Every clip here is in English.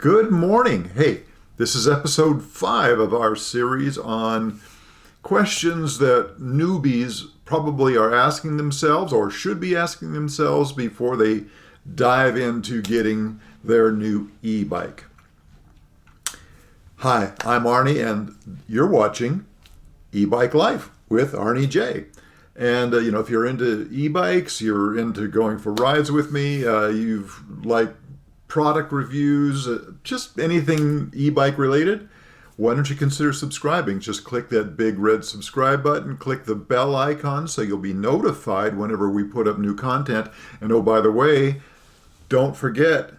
Good morning. Hey, this is episode 5 of our series on questions that newbies probably are asking themselves or should be asking themselves before they dive into getting their new e-bike. Hi, I'm Arnie and you're watching E-Bike Life with Arnie J. And if you're into e-bikes, you're into going for rides with me, you've like product reviews, just anything e-bike related, why don't you consider subscribing? Just click that big red subscribe button, click the bell icon so you'll be notified whenever we put up new content. And oh, by the way, don't forget,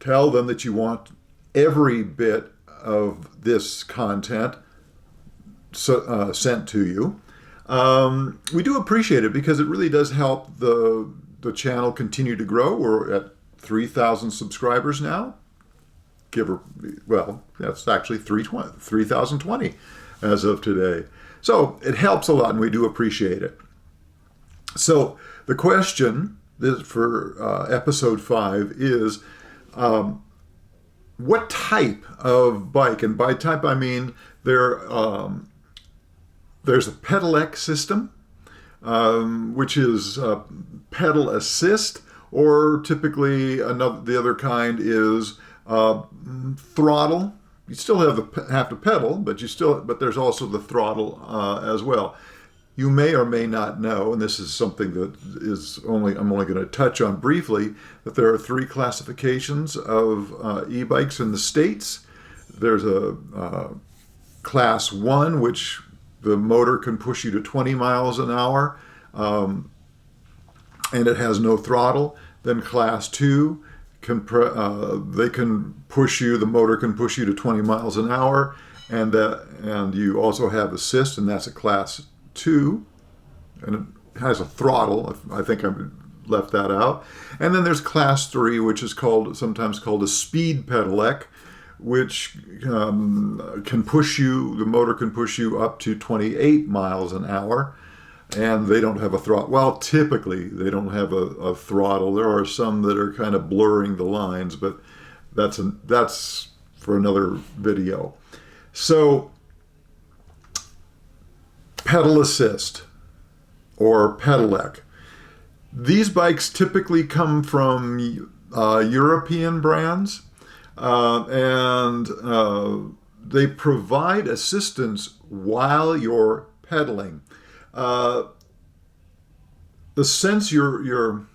tell them that you want every bit of this content sent to you. We do appreciate it because it really does help the channel continue to grow. We're at 3,000 subscribers now. That's actually 3,020 as of today. So it helps a lot and we do appreciate it. So the question for episode 5 is, what type of bike, and by type I mean there's a pedelec system, which is pedal assist, or typically the other kind is throttle. You still have to pedal, but there's also the throttle as well. You may or may not know, and this is something that I'm only going to touch on briefly, that there are 3 classifications of e-bikes in the States. There's a class 1, which the motor can push you to 20 miles an hour, and it has no throttle. Then class 2, the motor can push you to 20 miles an hour, and you also have assist, and that's a class 2, and it has a throttle. I think I left that out. And then there's class 3, which is sometimes called a speed pedelec, which the motor can push you up to 28 miles an hour, and they don't have a throttle. Well, typically they don't have a throttle. There are some that are kind of blurring the lines, but that's for another video. So pedal assist or pedelec. These bikes typically come from European brands. And they provide assistance while you're pedaling. They sense your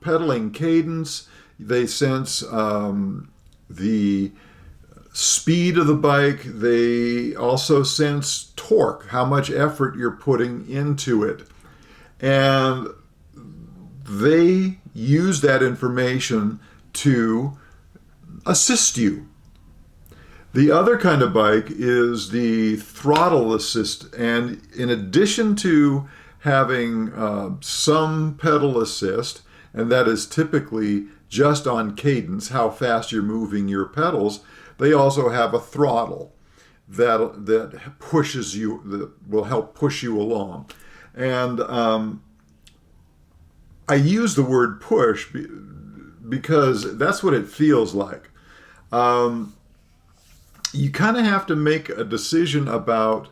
pedaling cadence. They sense the speed of the bike. They also sense torque, how much effort you're putting into it, and they use that information to assist you. The other kind of bike is the throttle assist, and in addition to having some pedal assist, and that is typically just on cadence, how fast you're moving your pedals, they also have a throttle that pushes you, that will help push you along. And I use the word push because that's what it feels like. You kind of have to make a decision about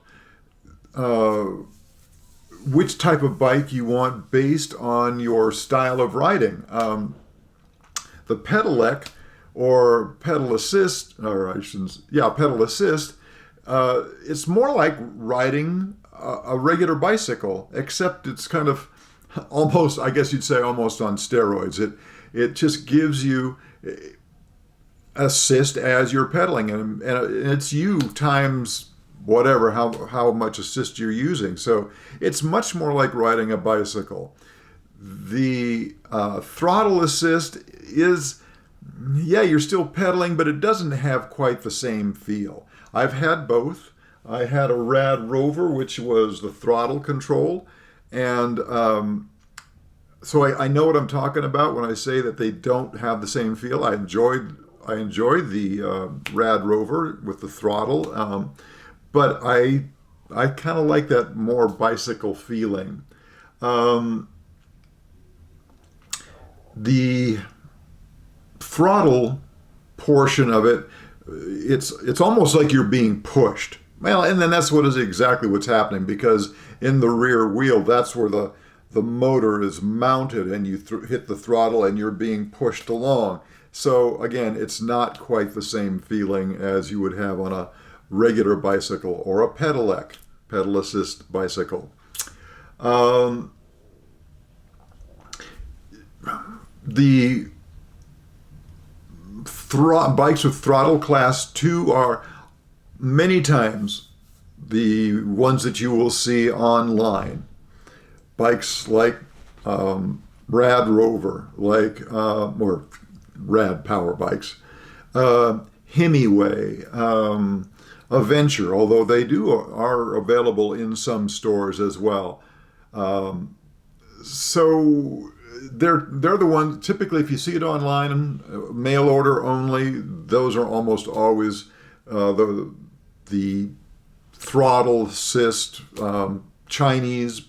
which type of bike you want based on your style of riding. The pedelec or pedal assist, pedal assist, it's more like riding a regular bicycle, except it's kind of almost, I guess you'd say, almost on steroids. It just gives you assist as you're pedaling, and it's you times whatever, how much assist you're using. So it's much more like riding a bicycle. The throttle assist is, you're still pedaling, but it doesn't have quite the same feel. I've had both. I had a Rad Rover, which was the throttle control, and so I know what I'm talking about when I say that they don't have the same feel. I enjoyed the Rad Rover with the throttle, but I kind of like that more bicycle feeling. The throttle portion of it, it's almost like you're being pushed. Well, and then that's exactly what's happening, because in the rear wheel, that's where the motor is mounted, and you hit the throttle and you're being pushed along. So again, it's not quite the same feeling as you would have on a regular bicycle or a pedelec, pedal assist bicycle. The bikes with throttle class 2 are many times the ones that you will see online. Bikes like Rad Rover, or Rad Power Bikes, Hemiway, Adventure, although they are available in some stores as well. So they're the ones, typically if you see it online, mail order only, those are almost always the throttle assist Chinese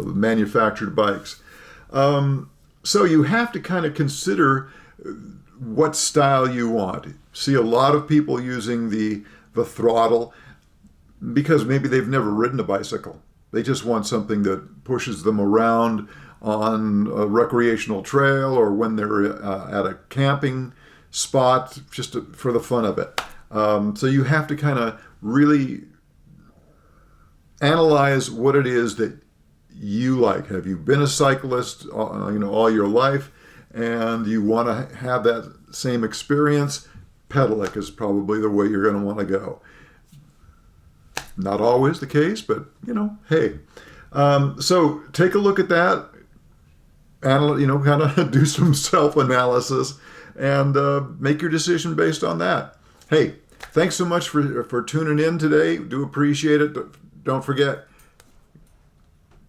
manufactured bikes. So you have to kind of consider what style you want. See a lot of people using the throttle because maybe they've never ridden a bicycle. They just want something that pushes them around on a recreational trail, or when they're at a camping spot, just for the fun of it. So you have to kind of really analyze what it is that you like. Have you been a cyclist all your life, and you want to have that same experience? Pedelec is probably the way you're going to want to go. Not always the case, but hey. So take a look at that, kind of do some self-analysis, and make your decision based on that. Hey, thanks so much for tuning in today. Do appreciate it. Don't forget,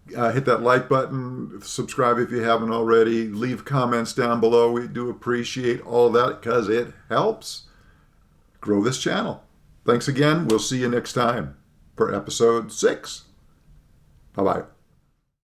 hit that like button, subscribe if you haven't already, leave comments down below. We do appreciate all that because it helps grow this channel. Thanks again. We'll see you next time for episode 6. Bye-bye.